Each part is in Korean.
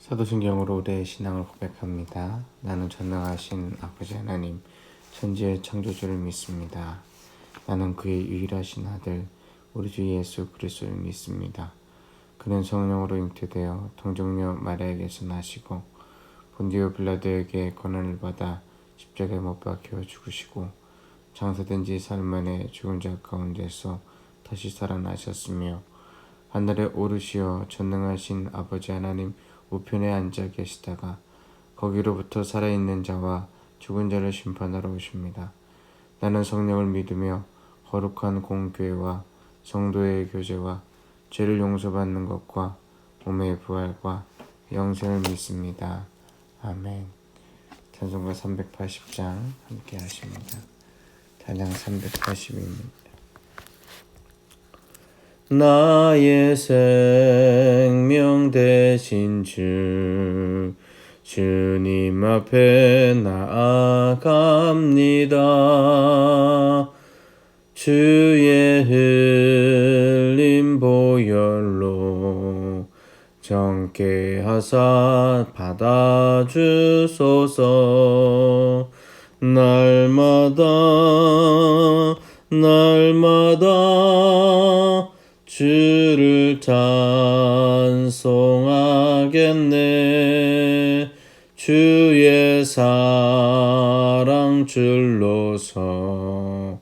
사도신경으로 우리의 신앙을 고백합니다. 나는 전능하신 아버지 하나님, 천지의 창조주를 믿습니다. 나는 그의 유일하신 아들, 우리 주 예수 그리스도를 믿습니다. 그는 성령으로 잉태되어 동정녀 마리아에게서 나시고 본디오 빌라도에게 고난을 받아 십자가에 못 박혀 죽으시고 장사된 지 사흘 만에 죽은 자 가운데서 다시 살아나셨으며 하늘에 오르시어 전능하신 아버지 하나님 우편에 앉아 계시다가 거기로부터 살아있는 자와 죽은 자를 심판하러 오십니다. 나는 성령을 믿으며 거룩한 공교회와 성도의 교제와 죄를 용서받는 것과 몸의 부활과 영생을 믿습니다. 아멘. 찬송가 380장 함께 하십니다. 찬양 380입니다. 나의 생명 되신 주님 앞에 나아갑니다. 주의 흘린 보혈로 정케 하사 받아주소서. 날마다 주를 찬송하겠네. 주의 사랑 줄로서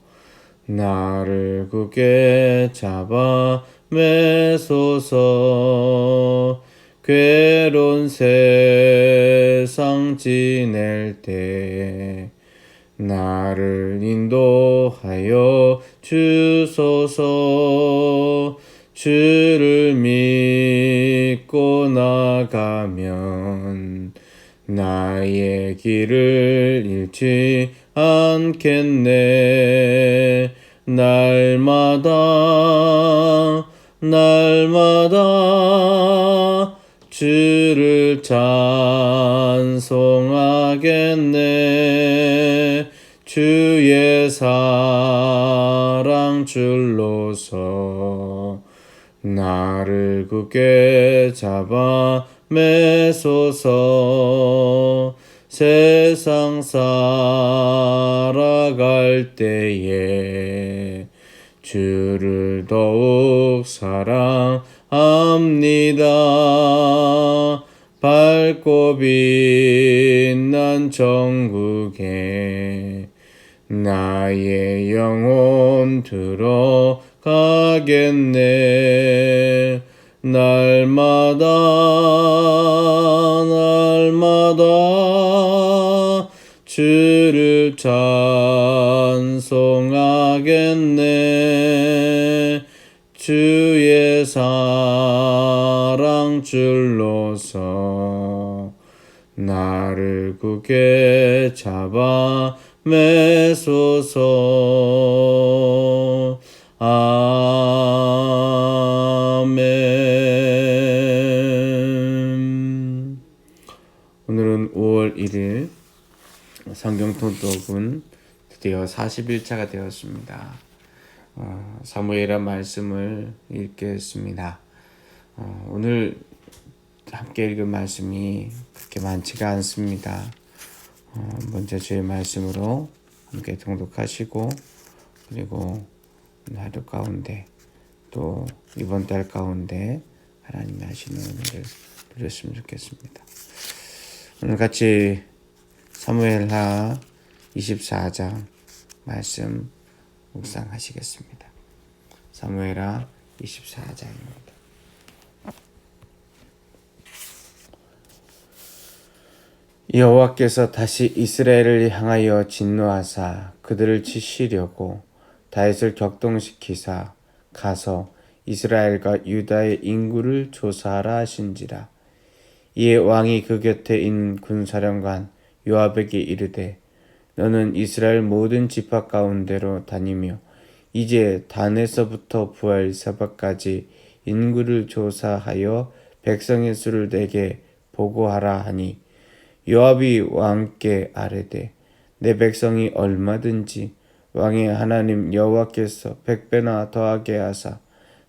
나를 굳게 잡아 매소서. 괴로운 세상 지낼 때 나를 인도하여 주소서. 주를 믿고 나가면 나의 길을 잃지 않겠네. 날마다 주를 찬송하겠네. 주의 사랑 줄로서 나를 굳게 잡아 매소서. 세상 살아갈 때에 주를 더욱 사랑합니다. 밝고 빛난 천국에 나의 영혼 들어가겠네. 날마다 주를 찬송하겠네. 주의 사랑 줄로서 나를 굳게 잡아 매소서. 아멘. 오늘은 5월 1일 성경통독은 드디어 41차가 되었습니다. 사무엘의 말씀을 읽겠습니다. 오늘 함께 읽은 말씀이 그렇게 많지가 않습니다. 먼저 주의 말씀으로 함께 통독하시고, 그리고 하루 가운데 또 이번 달 가운데 하나님이 하시는 은혜를 누렸으면 좋겠습니다. 오늘 같이 사무엘하 24장 말씀 묵상하시겠습니다. 사무엘하 24장입니다. 여호와께서 다시 이스라엘을 향하여 진노하사 그들을 치시려고 다윗을 격동시키사 가서 이스라엘과 유다의 인구를 조사하라 하신지라. 이에 왕이 그 곁에 있는 군사령관 요압에게 이르되 너는 이스라엘 모든 지파 가운데로 다니며 이제 단에서부터 부엘세바까지 인구를 조사하여 백성의 수를 내게 보고하라 하니 요압이 왕께 아뢰되 내 백성이 얼마든지 왕의 하나님 여호와께서 100배나 더하게 하사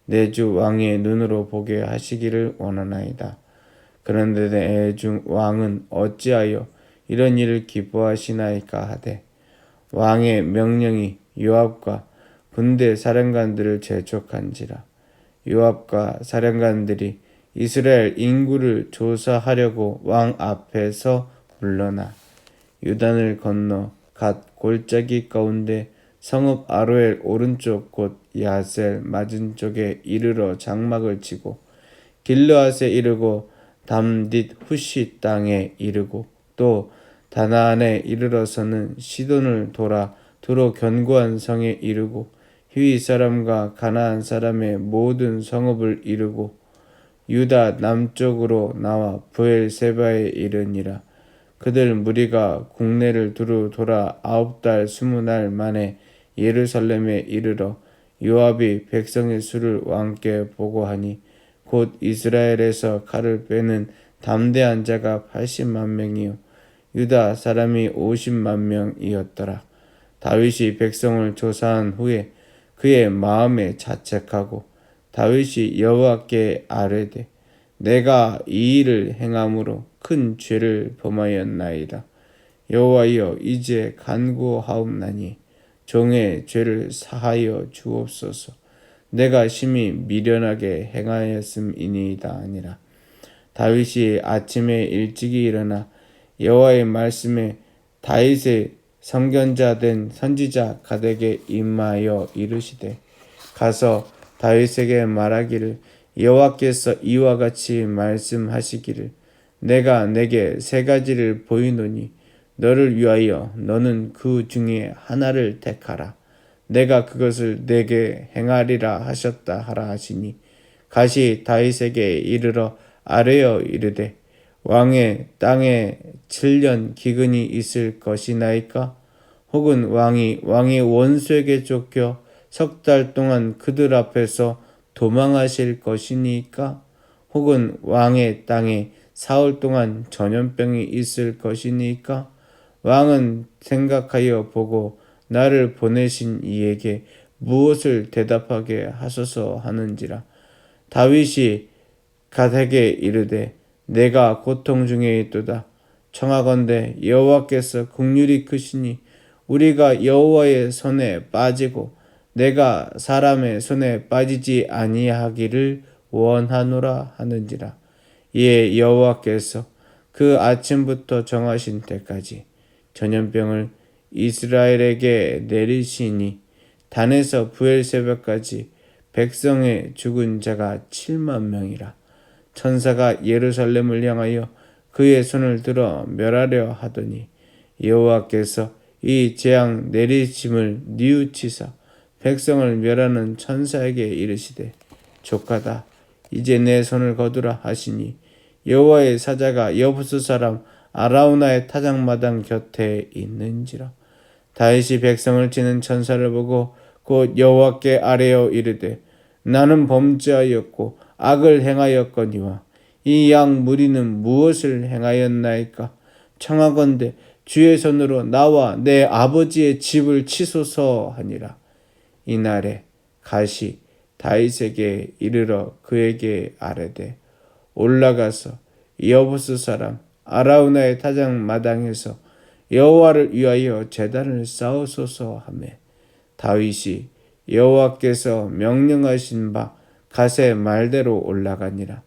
내 주 왕의 눈으로 보게 하시기를 원하나이다. 그런데 내 중 왕은 어찌하여 이런 일을 기뻐하시나이까 하되 왕의 명령이 요압과 군대 사령관들을 재촉한지라. 요압과 사령관들이 이스라엘 인구를 조사하려고 왕 앞에서 물러나 요단을 건너 갓 골짜기 가운데 성읍 아로엘 오른쪽 곧 야셀 맞은 쪽에 이르러 장막을 치고 길르앗에 이르고 담딧 후시 땅에 이르고 또 다나안에 이르러서는 시돈을 돌아 두로 견고한 성에 이르고 히위 사람과 가나안 사람의 모든 성읍을 이루고 유다 남쪽으로 나와 브엘세바에 이르니라. 그들 무리가 국내를 두루 돌아 9달 20날 만에 예루살렘에 이르러 요압이 백성의 수를 왕께 보고하니 곧 이스라엘에서 칼을 빼는 담대한 자가 80만 명이요 유다 사람이 50만 명이었더라. 다윗이 백성을 조사한 후에 그의 마음에 자책하고 다윗이 여호와께 아뢰되 내가 이 일을 행함으로 큰 죄를 범하였나이다. 여호와여 이제 간구하옵나니 종의 죄를 사하여 주옵소서. 내가 심히 미련하게 행하였음이니이다 아니라. 다윗이 아침에 일찍이 일어나 여호와의 말씀에 다윗의 선견자 된 선지자 갓에게 임하여 이르시되 가서 다윗에게 말하기를 여호와께서 이와 같이 말씀하시기를 내가 내게 3가지를 보이노니 너를 위하여 너는 그 중에 하나를 택하라. 내가 그것을 내게 행하리라 하셨다 하라 하시니 가시 다윗에게 이르러 아뢰어 이르되 왕의 땅에 7년 기근이 있을 것이나이까? 혹은 왕이 왕의 원수에게 쫓겨 3달 동안 그들 앞에서 도망하실 것이니까? 혹은 왕의 땅에 4월 동안 전염병이 있을 것이니까? 왕은 생각하여 보고 나를 보내신 이에게 무엇을 대답하게 하소서 하는지라. 다윗이 갓에게 이르되 내가 고통 중에 있도다. 청하건대 여호와께서 긍휼이 크시니 우리가 여호와의 손에 빠지고 내가 사람의 손에 빠지지 아니하기를 원하노라 하는지라. 이에 여호와께서 그 아침부터 정하신 때까지 전염병을 이스라엘에게 내리시니 단에서 브엘세바까지 백성의 죽은 자가 7만 명이라. 천사가 예루살렘을 향하여 그의 손을 들어 멸하려 하더니 여호와께서 이 재앙 내리심을 뉘우치사 백성을 멸하는 천사에게 이르시되 조카다 이제 내 손을 거두라 하시니 여호와의 사자가 여부스 사람 아라우나의 타작마당 곁에 있는지라. 다윗이 백성을 치는 천사를 보고 곧 여호와께 아뢰어 이르되 나는 범죄하였고 악을 행하였거니와 이 양 무리는 무엇을 행하였나이까? 청하건대 주의 손으로 나와 내 아버지의 집을 치소서 하니라. 이날에 갓이 다윗에게 이르러 그에게 아뢰되 올라가서 여부스 사람 아라우나의 타작 마당에서 여호와를 위하여 제단을 쌓으소서 하며 다윗이 여호와께서 명령하신 바 갓의 말대로 올라가니라.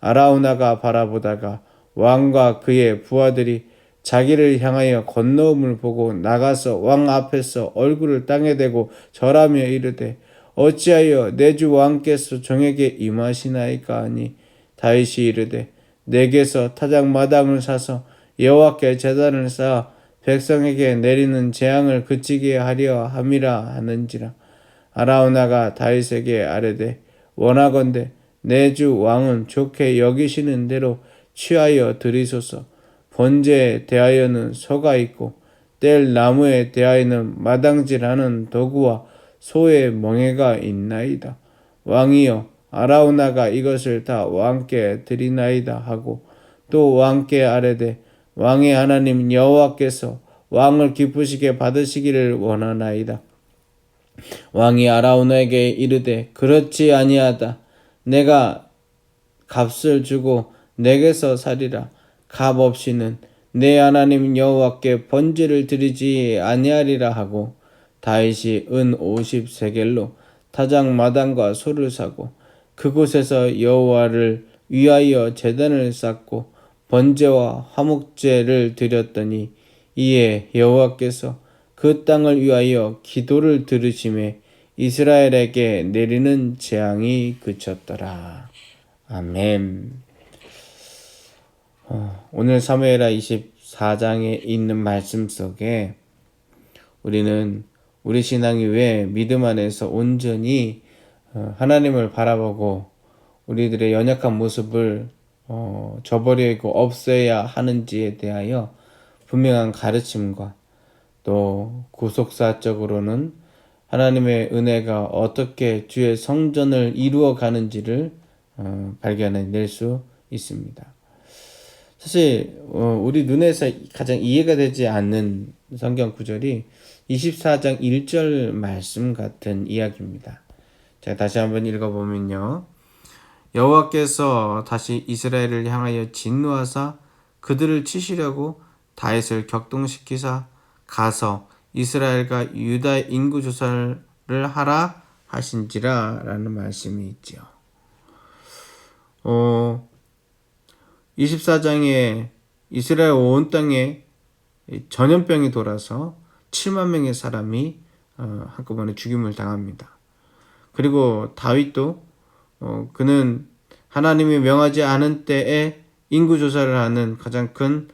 아라우나가 바라보다가 왕과 그의 부하들이 자기를 향하여 건너옴을 보고 나가서 왕 앞에서 얼굴을 땅에 대고 절하며 이르되 어찌하여 내 주 왕께서 종에게 임하시나이까 하니 다윗이 이르되 내게서 타작 마당을 사서 여호와께 제단을 쌓아 백성에게 내리는 재앙을 그치게 하려 함이라 하는지라. 아라우나가 다윗에게 아뢰되 원하건대 내 주 왕은 좋게 여기시는 대로 취하여 드리소서. 번제에 대하여는 소가 있고 뗄 나무에 대하여는 마당질하는 도구와 소의 멍에가 있나이다. 왕이여 아라우나가 이것을 다 왕께 드리나이다 하고 또 왕께 아뢰되 왕의 하나님 여호와께서 왕을 기쁘시게 받으시기를 원하나이다. 왕이 아라우나에게 이르되 그렇지 아니하다. 내가 값을 주고 내게서 살리라. 값 없이는 내 하나님 여호와께 번제를 드리지 아니하리라 하고 다윗이 은 50세겔로 타작 마당과 소를 사고 그곳에서 여호와를 위하여 제단을 쌓고 번제와 화목제를 드렸더니 이에 여호와께서 그 땅을 위하여 기도를 들으심에 이스라엘에게 내리는 재앙이 그쳤더라. 아멘. 오늘 사무엘하 24장에 있는 말씀 속에 우리는 우리 신앙이 왜 믿음 안에서 온전히 하나님을 바라보고 우리들의 연약한 모습을 저버리고 없애야 하는지에 대하여 분명한 가르침과 또 구속사적으로는 하나님의 은혜가 어떻게 주의 성전을 이루어 가는지를 발견해낼 수 있습니다. 사실 우리 눈에서 가장 이해가 되지 않는 성경 구절이 24장 1절 말씀 같은 이야기입니다. 제가 다시 한번 읽어보면요. 여호와께서 다시 이스라엘을 향하여 진노하사 그들을 치시려고 다윗을 격동시키사 가서 이스라엘과 유다의 인구 조사를 하라 하신지라 라는 말씀이 있죠. 24장에 이스라엘 온 땅에 전염병이 돌아서 7만 명의 사람이 한꺼번에 죽임을 당합니다. 그리고 다윗도 그는 하나님이 명하지 않은 때에 인구조사를 하는 가장 큰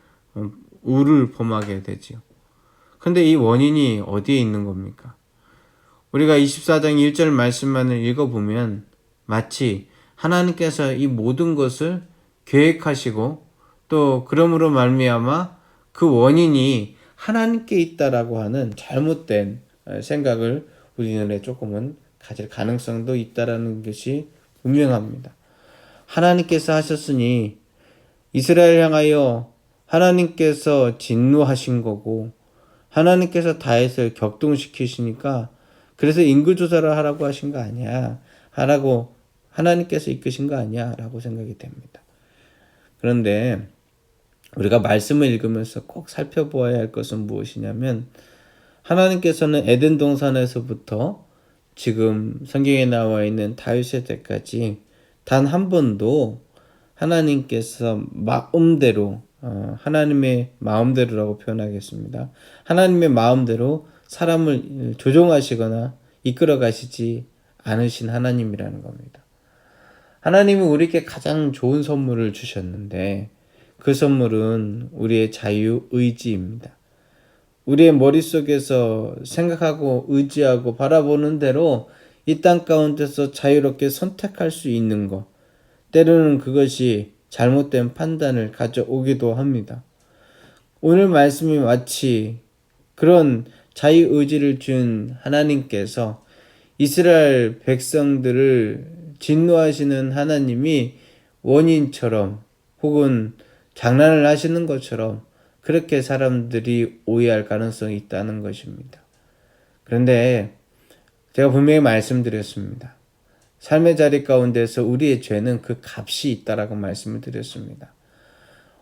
우를 범하게 되지요. 그런데 이 원인이 어디에 있는 겁니까? 우리가 24장 1절 말씀만을 읽어보면 마치 하나님께서 이 모든 것을 계획하시고 또 그러므로 말미암아 그 원인이 하나님께 있다라고 하는 잘못된 생각을 우리 눈에 조금은 가질 가능성도 있다라는 것이 분명합니다. 하나님께서 하셨으니 이스라엘 향하여 하나님께서 진노하신 거고 하나님께서 다윗을 격동시키시니까 그래서 인구조사를 하라고 하신 거 아니야. 하라고 하나님께서 이끄신 거 아니야 라고 생각이 됩니다. 그런데 우리가 말씀을 읽으면서 꼭 살펴보아야 할 것은 무엇이냐면 하나님께서는 에덴 동산에서부터 지금 성경에 나와 있는 다윗의 때까지 단 한 번도 하나님께서 마음대로 하나님의 마음대로라고 표현하겠습니다. 하나님의 마음대로 사람을 조종하시거나 이끌어 가시지 않으신 하나님이라는 겁니다. 하나님은 우리에게 가장 좋은 선물을 주셨는데 그 선물은 우리의 자유의지입니다. 우리의 머릿속에서 생각하고 의지하고 바라보는 대로 이 땅 가운데서 자유롭게 선택할 수 있는 것, 때로는 그것이 잘못된 판단을 가져오기도 합니다. 오늘 말씀이 마치 그런 자유의지를 준 하나님께서 이스라엘 백성들을 진노하시는 하나님이 원인처럼 혹은 장난을 하시는 것처럼 그렇게 사람들이 오해할 가능성이 있다는 것입니다. 그런데 제가 분명히 말씀드렸습니다. 삶의 자리 가운데서 우리의 죄는 그 값이 있다라고 말씀을 드렸습니다.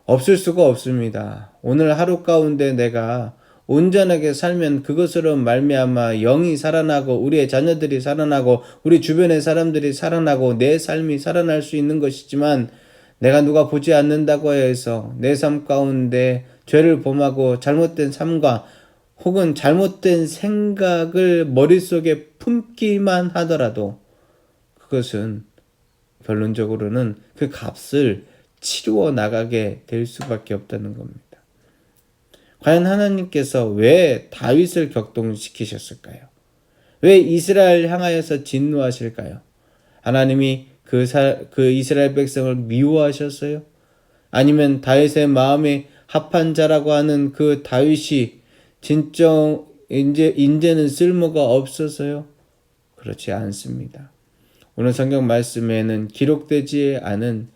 없을 수가 없습니다. 오늘 하루 가운데 내가 온전하게 살면 그것으로 말미암아 영이 살아나고 우리의 자녀들이 살아나고 우리 주변의 사람들이 살아나고 내 삶이 살아날 수 있는 것이지만 내가 누가 보지 않는다고 해서 내 삶 가운데 죄를 범하고 잘못된 삶과 혹은 잘못된 생각을 머릿속에 품기만 하더라도 그것은 결론적으로는 그 값을 치루어 나가게 될 수밖에 없다는 겁니다. 과연 하나님께서 왜 다윗을 격동시키셨을까요? 왜 이스라엘 향하여서 진노하실까요? 하나님이 그 이스라엘 백성을 미워하셨어요? 아니면 다윗의 마음에 합한 자라고 하는 그 다윗이 진짜 이제는 쓸모가 없어서요? 그렇지 않습니다. 오늘 성경 말씀에는 기록되지 않은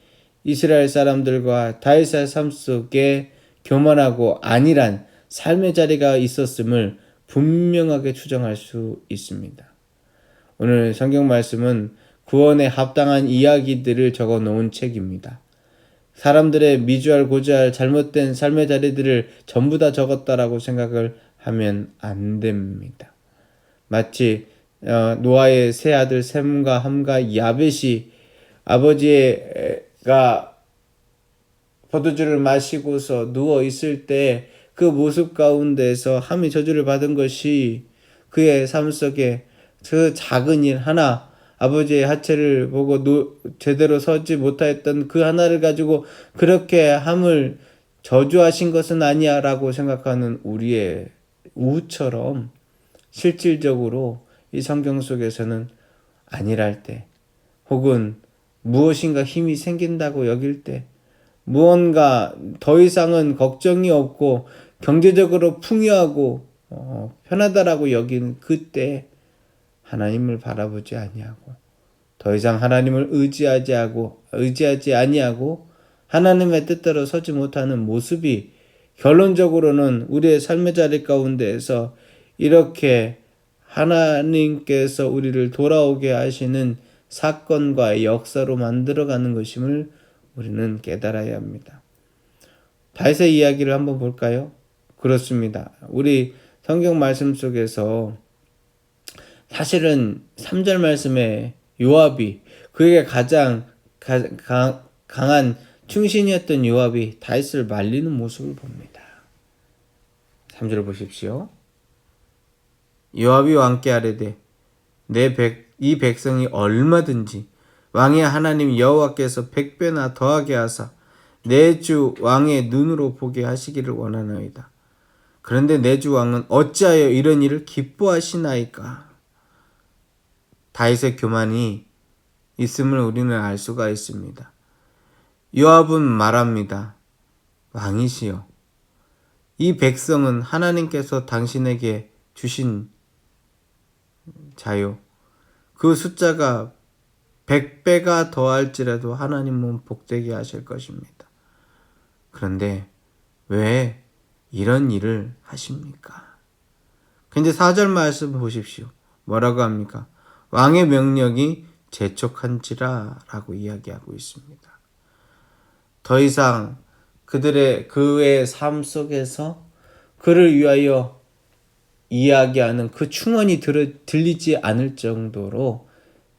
이스라엘 사람들과 다윗의 삶 속에 교만하고 안일한 삶의 자리가 있었음을 분명하게 추정할 수 있습니다. 오늘 성경 말씀은 구원에 합당한 이야기들을 적어 놓은 책입니다. 사람들의 미주알 고주알 잘못된 삶의 자리들을 전부 다 적었다라고 생각을 하면 안 됩니다. 마치 노아의 세 아들 셈과 함과 야벳이 아버지가 포도주를 마시고서 누워 있을 때 그 모습 가운데서 함이 저주를 받은 것이 그의 삶 속에 그 작은 일 하나, 아버지의 하체를 보고 제대로 서지 못하였던 그 하나를 가지고 그렇게 함을 저주하신 것은 아니야 라고 생각하는 우리의 우처럼 실질적으로 이 성경 속에서는 아니랄 때, 혹은 무엇인가 힘이 생긴다고 여길 때, 무언가 더 이상은 걱정이 없고 경제적으로 풍요하고 편하다라고 여기는 그때 하나님을 바라보지 아니하고 더 이상 하나님을 의지하지 아니하고 하나님의 뜻대로 서지 못하는 모습이 결론적으로는 우리의 삶의 자리 가운데에서 이렇게 하나님께서 우리를 돌아오게 하시는 사건과 역사로 만들어가는 것임을 우리는 깨달아야 합니다. 다윗의 이야기를 한번 볼까요? 그렇습니다. 우리 성경 말씀 속에서 사실은 3절 말씀에 요압이, 그에게 가장 강한 충신이었던 요압이 다윗을 말리는 모습을 봅니다. 3절 보십시오. 요압이 왕께 아뢰되 이 백성이 얼마든지 왕의 하나님 여호와께서 100배나 더하게 하사 내 주 왕의 눈으로 보게 하시기를 원하나이다. 그런데 내 주 왕은 어찌하여 이런 일을 기뻐하시나이까? 다윗의 교만이 있음을 우리는 알 수가 있습니다. 요압은 말합니다. 왕이시여, 이 백성은 하나님께서 당신에게 주신 자요. 그 숫자가 100배가 더할지라도 하나님은 복되게 하실 것입니다. 그런데 왜 이런 일을 하십니까? 근데 4절 말씀 보십시오. 뭐라고 합니까? 왕의 명령이 재촉한지라 라고 이야기하고 있습니다. 더 이상 그의 삶 속에서 그를 위하여 이야기하는 그 충언이 들리지 않을 정도로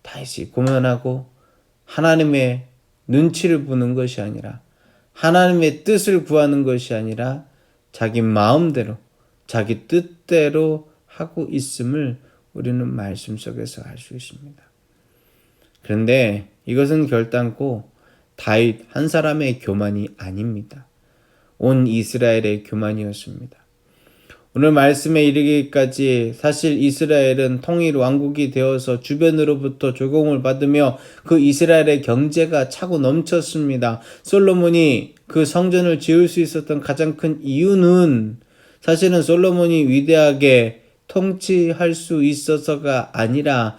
다시 고면하고 하나님의 눈치를 보는 것이 아니라 하나님의 뜻을 구하는 것이 아니라 자기 마음대로 자기 뜻대로 하고 있음을 우리는 말씀 속에서 알 수 있습니다. 그런데 이것은 결단코 다윗 한 사람의 교만이 아닙니다. 온 이스라엘의 교만이었습니다. 오늘 말씀에 이르기까지 사실 이스라엘은 통일 왕국이 되어서 주변으로부터 조공을 받으며 그 이스라엘의 경제가 차고 넘쳤습니다. 솔로몬이 그 성전을 지을 수 있었던 가장 큰 이유는 사실은 솔로몬이 위대하게 통치할 수 있어서가 아니라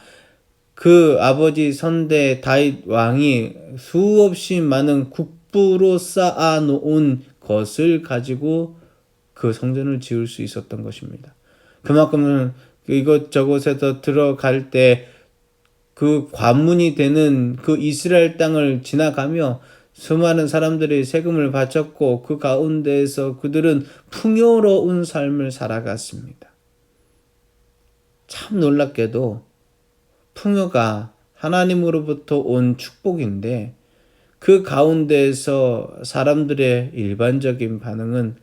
그 아버지 선대 다윗 왕이 수없이 많은 국부로 쌓아놓은 것을 가지고 그 성전을 지을 수 있었던 것입니다. 그만큼은 이것저것에서 들어갈 때 그 관문이 되는 그 이스라엘 땅을 지나가며 수많은 사람들이 세금을 바쳤고 그 가운데에서 그들은 풍요로운 삶을 살아갔습니다. 참 놀랍게도 풍요가 하나님으로부터 온 축복인데 그 가운데에서 사람들의 일반적인 반응은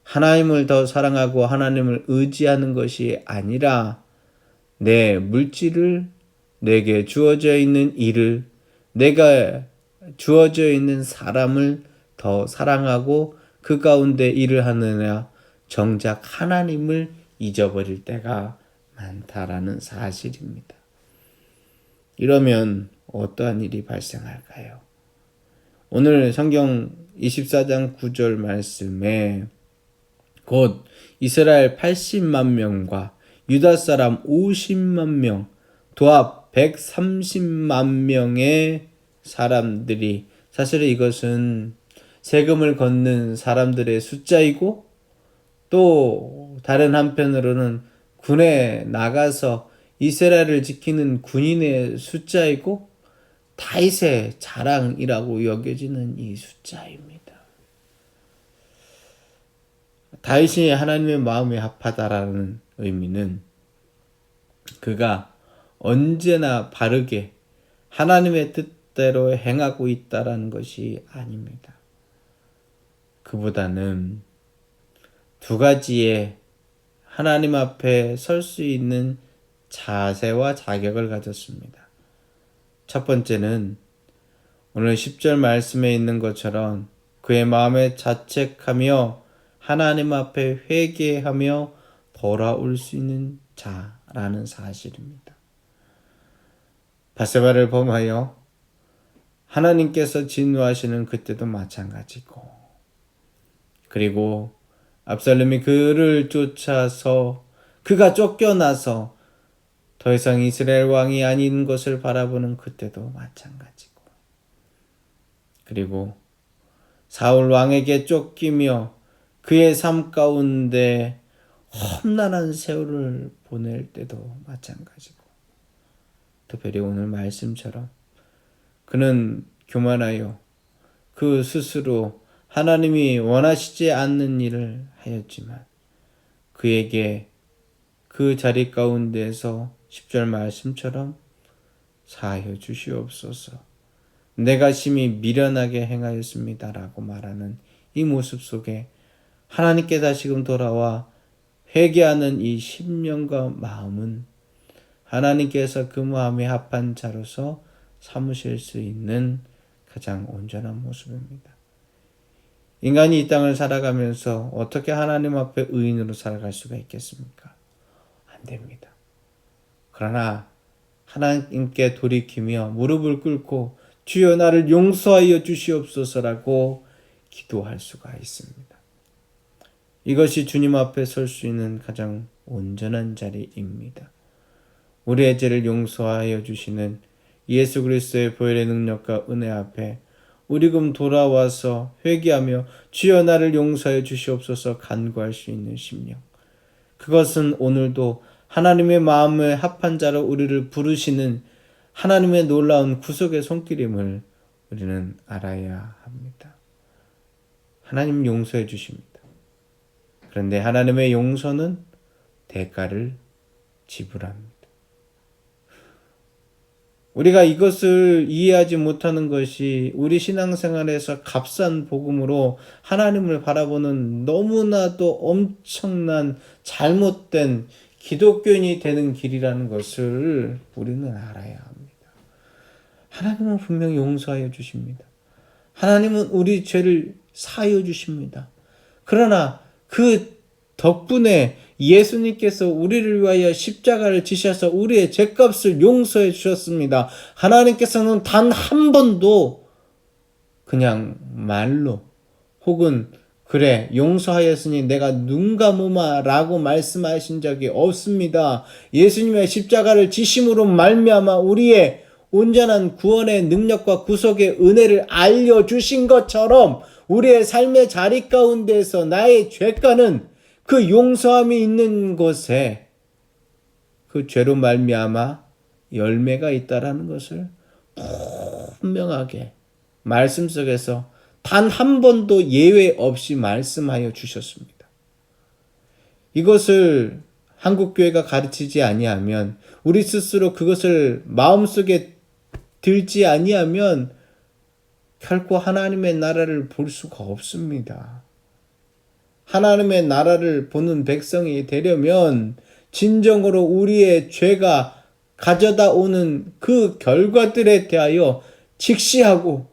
하나님을 더 사랑하고 하나님을 의지하는 것이 아니라 내 물질을, 내게 주어져 있는 일을, 내가 주어져 있는 사람을 더 사랑하고 그 가운데 일을 하느냐 정작 하나님을 잊어버릴 때가 많다라는 사실입니다. 이러면 어떠한 일이 발생할까요? 오늘 성경 24장 9절 말씀에 곧 이스라엘 80만 명과 유다 사람 50만 명, 도합 130만 명의 사람들이, 사실은 이것은 세금을 걷는 사람들의 숫자이고 또 다른 한편으로는 군에 나가서 이스라엘을 지키는 군인의 숫자이고 다윗의 자랑이라고 여겨지는 이 숫자입니다. 다윗이 하나님의 마음에 합하다라는 의미는 그가 언제나 바르게 하나님의 뜻대로 행하고 있다라는 것이 아닙니다. 그보다는 두 가지의 하나님 앞에 설 수 있는 자세와 자격을 가졌습니다. 첫 번째는 오늘 10절 말씀에 있는 것처럼 그의 마음에 자책하며 하나님 앞에 회개하며 돌아올 수 있는 자라는 사실입니다. 바세바를 범하여 하나님께서 진노하시는 그때도 마찬가지고, 그리고 압살롬이 그를 쫓아서 그가 쫓겨나서 더 이상 이스라엘 왕이 아닌 것을 바라보는 그때도 마찬가지고, 그리고 사울 왕에게 쫓기며 그의 삶 가운데 험난한 세월을 보낼 때도 마찬가지고, 특별히 오늘 말씀처럼 그는 교만하여 그 스스로 하나님이 원하시지 않는 일을 하였지만 그에게 그 자리 가운데에서 10절 말씀처럼 사하여 주시옵소서, 내가 심히 미련하게 행하였습니다 라고 말하는 이 모습 속에 하나님께 다시금 돌아와 회개하는 이 심령과 마음은 하나님께서 그 마음에 합한 자로서 삼으실 수 있는 가장 온전한 모습입니다. 인간이 이 땅을 살아가면서 어떻게 하나님 앞에 의인으로 살아갈 수가 있겠습니까? 안 됩니다. 그러나 하나님께 돌이키며 무릎을 꿇고 주여 나를 용서하여 주시옵소서라고 기도할 수가 있습니다. 이것이 주님 앞에 설 수 있는 가장 온전한 자리입니다. 우리의 죄를 용서하여 주시는 예수 그리스도의 보혈의 능력과 은혜 앞에 우리금 돌아와서 회개하며 주여 나를 용서하여 주시옵소서 간구할 수 있는 심령, 그것은 오늘도 하나님의 마음에 합한 자로 우리를 부르시는 하나님의 놀라운 구속의 손길임을 우리는 알아야 합니다. 하나님 용서해 주십니다. 그런데 하나님의 용서는 대가를 지불합니다. 우리가 이것을 이해하지 못하는 것이 우리 신앙생활에서 값싼 복음으로 하나님을 바라보는 너무나도 엄청난 잘못된 기독교인이 되는 길이라는 것을 우리는 알아야 합니다. 하나님은 분명히 용서하여 주십니다. 하나님은 우리 죄를 사하여 주십니다. 그러나 그 덕분에 예수님께서 우리를 위하여 십자가를 지셔서 우리의 죄값을 용서해 주셨습니다. 하나님께서는 단 한 번도 그냥 말로 혹은 그래 용서하였으니 내가 눈 감으마 라고 말씀하신 적이 없습니다. 예수님의 십자가를 지심으로 말미암아 우리의 온전한 구원의 능력과 구속의 은혜를 알려주신 것처럼 우리의 삶의 자리 가운데에서 나의 죄가는 그 용서함이 있는 곳에 그 죄로 말미암아 열매가 있다라는 것을 분명하게 말씀 속에서 단 한 번도 예외 없이 말씀하여 주셨습니다. 이것을 한국교회가 가르치지 아니하면, 우리 스스로 그것을 마음속에 들지 아니하면 결코 하나님의 나라를 볼 수가 없습니다. 하나님의 나라를 보는 백성이 되려면 진정으로 우리의 죄가 가져다 오는 그 결과들에 대하여 직시하고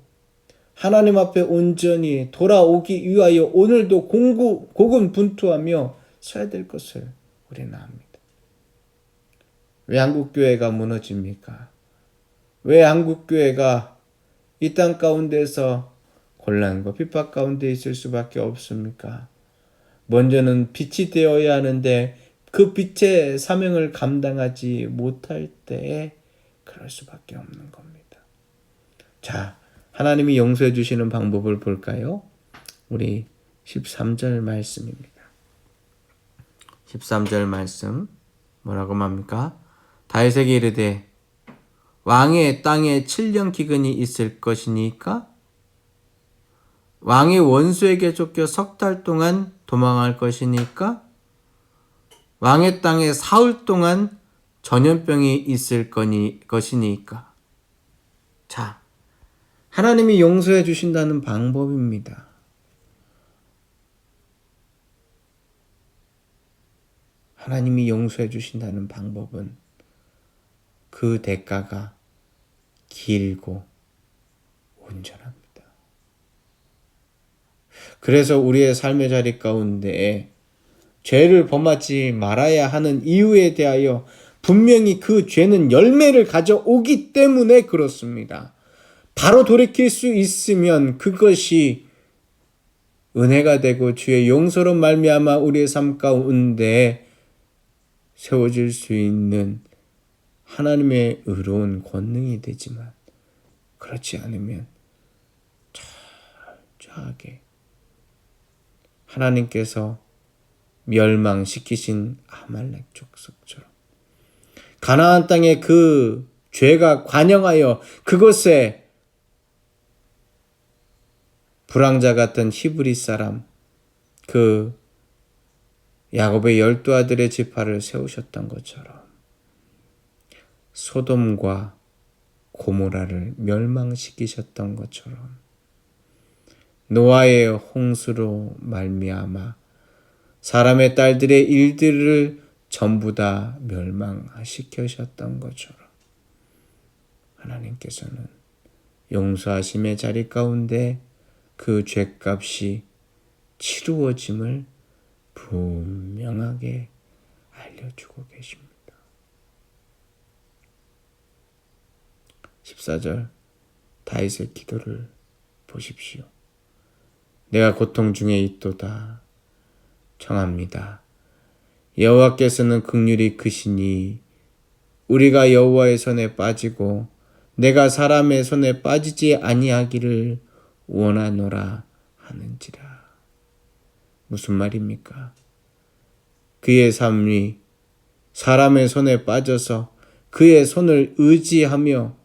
하나님 앞에 온전히 돌아오기 위하여 오늘도 고군분투하며 서야 될 것을 우리는 압니다. 왜 한국교회가 무너집니까? 왜 한국교회가 이 땅 가운데서 곤란과 핍박 가운데 있을 수밖에 없습니까? 먼저는 빛이 되어야 하는데 그 빛의 사명을 감당하지 못할 때에 그럴 수밖에 없는 겁니다. 자, 하나님이 용서해 주시는 방법을 볼까요? 우리 13절 말씀입니다. 13절 말씀 뭐라고 합니까? 다윗에게 이르되 왕의 땅에 7년 기근이 있을 것이니까 왕의 원수에게 쫓겨 3달 동안 도망할 것이니까 왕의 땅에 사흘 동안 전염병이 있을 것이니까. 자, 하나님이 용서해 주신다는 방법입니다. 하나님이 용서해 주신다는 방법은 그 대가가 길고 온전합니다. 그래서 우리의 삶의 자리 가운데 죄를 범하지 말아야 하는 이유에 대하여 분명히 그 죄는 열매를 가져오기 때문에 그렇습니다. 바로 돌이킬 수 있으면 그것이 은혜가 되고 주의 용서로 말미암아 우리의 삶 가운데 세워질 수 있는 하나님의 의로운 권능이 되지만 그렇지 않으면 철저하게 하나님께서 멸망시키신 아말렉 족속처럼 가나안 땅에 그 죄가 관영하여 그곳에 불황자 같은 히브리 사람 그 야곱의 12아들의 지파를 세우셨던 것처럼 소돔과 고모라를 멸망시키셨던 것처럼 노아의 홍수로 말미암아 사람의 딸들의 일들을 전부 다 멸망시키셨던 것처럼 하나님께서는 용서하심의 자리 가운데 그 죄값이 치루어짐을 분명하게 알려주고 계십니다. 14절 다윗의 기도를 보십시오. 내가 고통 중에 있도다 청합니다. 여호와께서는 긍휼이 크시니 우리가 여호와의 손에 빠지고 내가 사람의 손에 빠지지 아니하기를 원하노라 하는지라. 무슨 말입니까? 그의 삶이 사람의 손에 빠져서 그의 손을 의지하며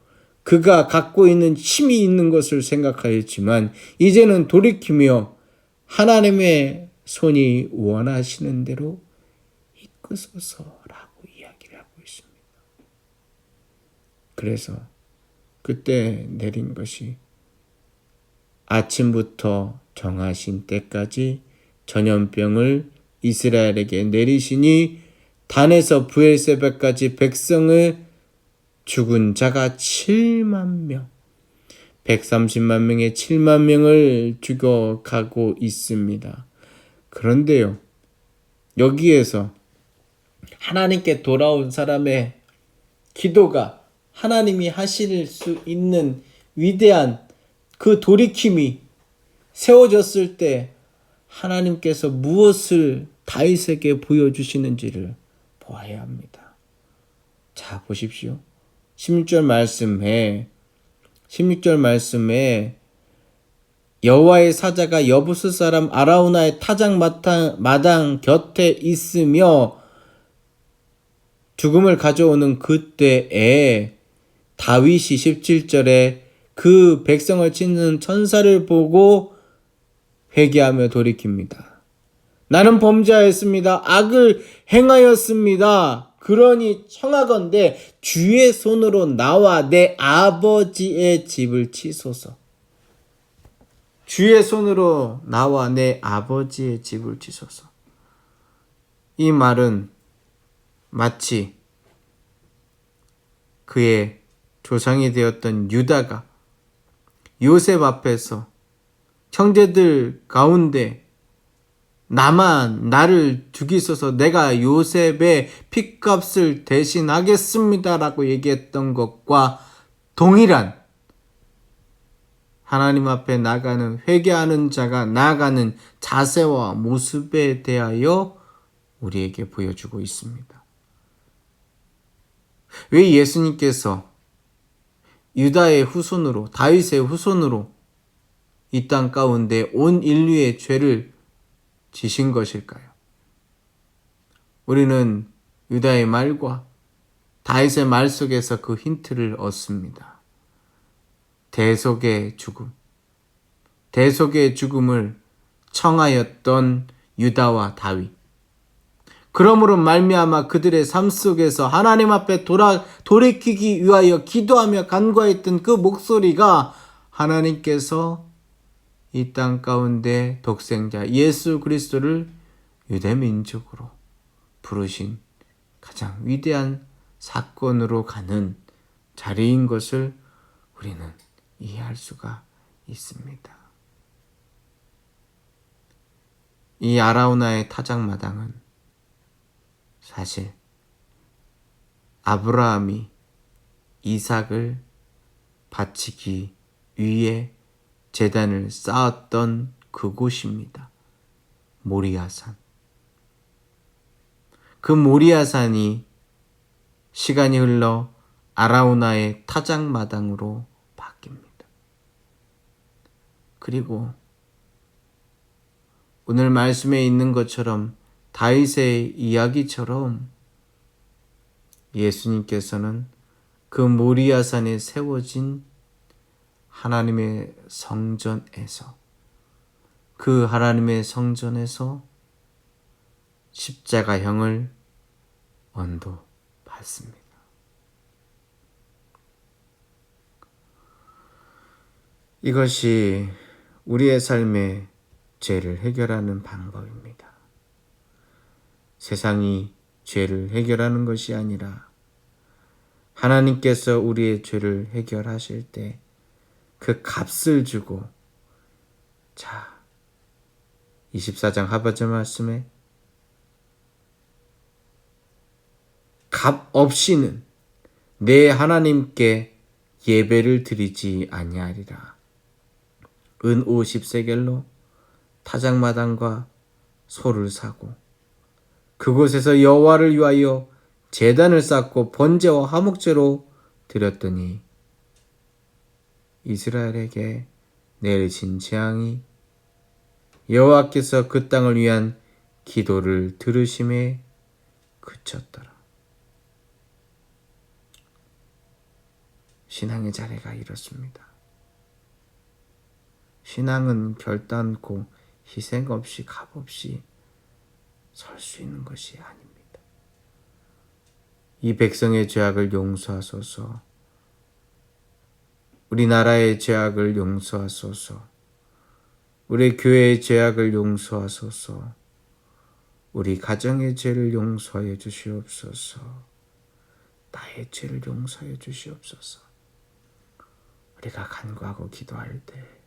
그가 갖고 있는 힘이 있는 것을 생각하였지만 이제는 돌이키며 하나님의 손이 원하시는 대로 이끄소서라고 이야기를 하고 있습니다. 그래서 그때 내린 것이 아침부터 정하신 때까지 전염병을 이스라엘에게 내리시니 단에서 브엘세바까지 백성을 죽은 자가 7만 명, 130만 명의 7만 명을 죽여가고 있습니다. 그런데요, 여기에서 하나님께 돌아온 사람의 기도가 하나님이 하실 수 있는 위대한 그 돌이킴이 세워졌을 때 하나님께서 무엇을 다윗에게 보여주시는지를 보아야 합니다. 자, 보십시오. 16절 말씀에 여호와의 사자가 여부스 사람 아라우나의 타작 마당 곁에 있으며 죽음을 가져오는 그때에 다윗이 17절에 그 백성을 치는 천사를 보고 회개하며 돌이킵니다. 나는 범죄하였습니다. 악을 행하였습니다. 그러니 청하건대 주의 손으로 나와 내 아버지의 집을 치소서. 주의 손으로 나와 내 아버지의 집을 치소서. 이 말은 마치 그의 조상이 되었던 유다가 요셉 앞에서 형제들 가운데 나를 죽이소서 내가 요셉의 핏값을 대신하겠습니다라고 얘기했던 것과 동일한 하나님 앞에 나가는 회개하는 자가 나아가는 자세와 모습에 대하여 우리에게 보여주고 있습니다. 왜 예수님께서 유다의 후손으로 다윗의 후손으로 이 땅 가운데 온 인류의 죄를 지신 것일까요? 우리는 유다의 말과 다윗의 말 속에서 그 힌트를 얻습니다. 대속의 죽음. 대속의 죽음을 청하였던 유다와 다윗. 그러므로 말미암아 그들의 삶 속에서 하나님 앞에 돌이키기 위하여 기도하며 간구했던 그 목소리가 하나님께서 이 땅 가운데 독생자 예수 그리스도를 유대 민족으로 부르신 가장 위대한 사건으로 가는 자리인 것을 우리는 이해할 수가 있습니다. 이 아라우나의 타작마당은 사실 아브라함이 이삭을 바치기 위해 제단을 쌓았던 그곳입니다. 모리아산. 그 모리아산이 시간이 흘러 아라우나의 타작마당으로 바뀝니다. 그리고 오늘 말씀에 있는 것처럼 다윗의 이야기처럼 예수님께서는 그 모리아산에 세워진 하나님의 성전에서 그 하나님의 성전에서 십자가형을 언도받습니다. 이것이 우리의 삶의 죄를 해결하는 방법입니다. 세상이 죄를 해결하는 것이 아니라 하나님께서 우리의 죄를 해결하실 때 그 값을 주고 24장 하반절 말씀에 값 없이는 내 하나님께 예배를 드리지 아니하리라. 은 50세겔로 타작마당과 소를 사고 그곳에서 여호와를 위하여 제단을 쌓고 번제와 화목제로 드렸더니 이스라엘에게 내리신 재앙이 여호와께서 그 땅을 위한 기도를 들으심에 그쳤더라. 신앙의 자리가 이렇습니다. 신앙은 결단코 희생 없이 값 없이 설 수 있는 것이 아닙니다. 이 백성의 죄악을 용서하소서. 우리나라의 죄악을 용서하소서. 우리 교회의 죄악을 용서하소서. 우리 가정의 죄를 용서하여 주시옵소서. 나의 죄를 용서하여 주시옵소서. 우리가 간구하고 기도할 때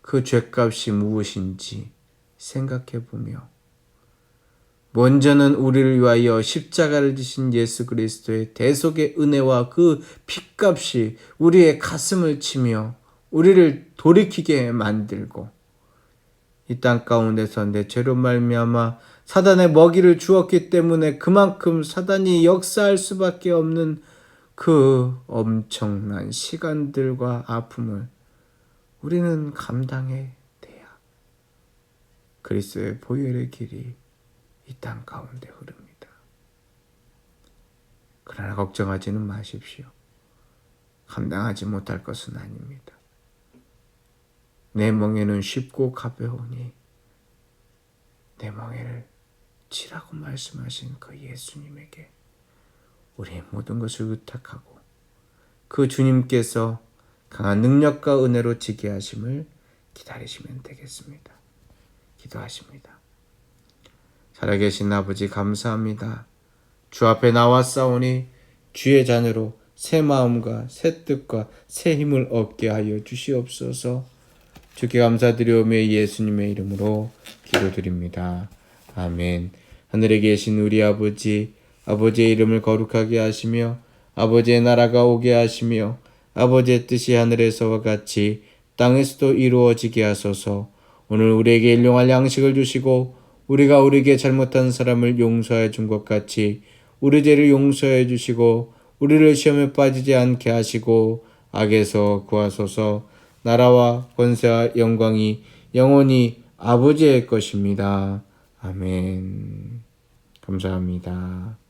그 죄값이 무엇인지 생각해 보며 먼저는 우리를 위하여 십자가를 지신 예수 그리스도의 대속의 은혜와 그 핏값이 우리의 가슴을 치며 우리를 돌이키게 만들고 이 땅 가운데서 내 죄로 말미암아 사단의 먹이를 주었기 때문에 그만큼 사단이 역사할 수밖에 없는 그 엄청난 시간들과 아픔을 우리는 감당해 돼야 그리스도의 보혈의 길이 이 땅 가운데 흐릅니다. 그러나 걱정하지는 마십시오. 감당하지 못할 것은 아닙니다. 내 멍에는 쉽고 가벼우니 내 멍에를 치라고 말씀하신 그 예수님에게 우리의 모든 것을 의탁하고 그 주님께서 강한 능력과 은혜로 지게 하심을 기다리시면 되겠습니다. 기도하십니다. 살아계신 아버지 감사합니다. 주 앞에 나왔사오니 주의 자녀로 새 마음과 새 뜻과 새 힘을 얻게 하여 주시옵소서. 주께 감사드리오며 예수님의 이름으로 기도드립니다. 아멘. 하늘에 계신 우리 아버지, 아버지의 이름을 거룩하게 하시며 아버지의 나라가 오게 하시며 아버지의 뜻이 하늘에서와 같이 땅에서도 이루어지게 하소서. 오늘 우리에게 일용할 양식을 주시고 우리가 우리에게 잘못한 사람을 용서해 준 것 같이 우리 죄를 용서해 주시고 우리를 시험에 빠지지 않게 하시고 악에서 구하소서. 나라와 권세와 영광이 영원히 아버지의 것입니다. 아멘. 감사합니다.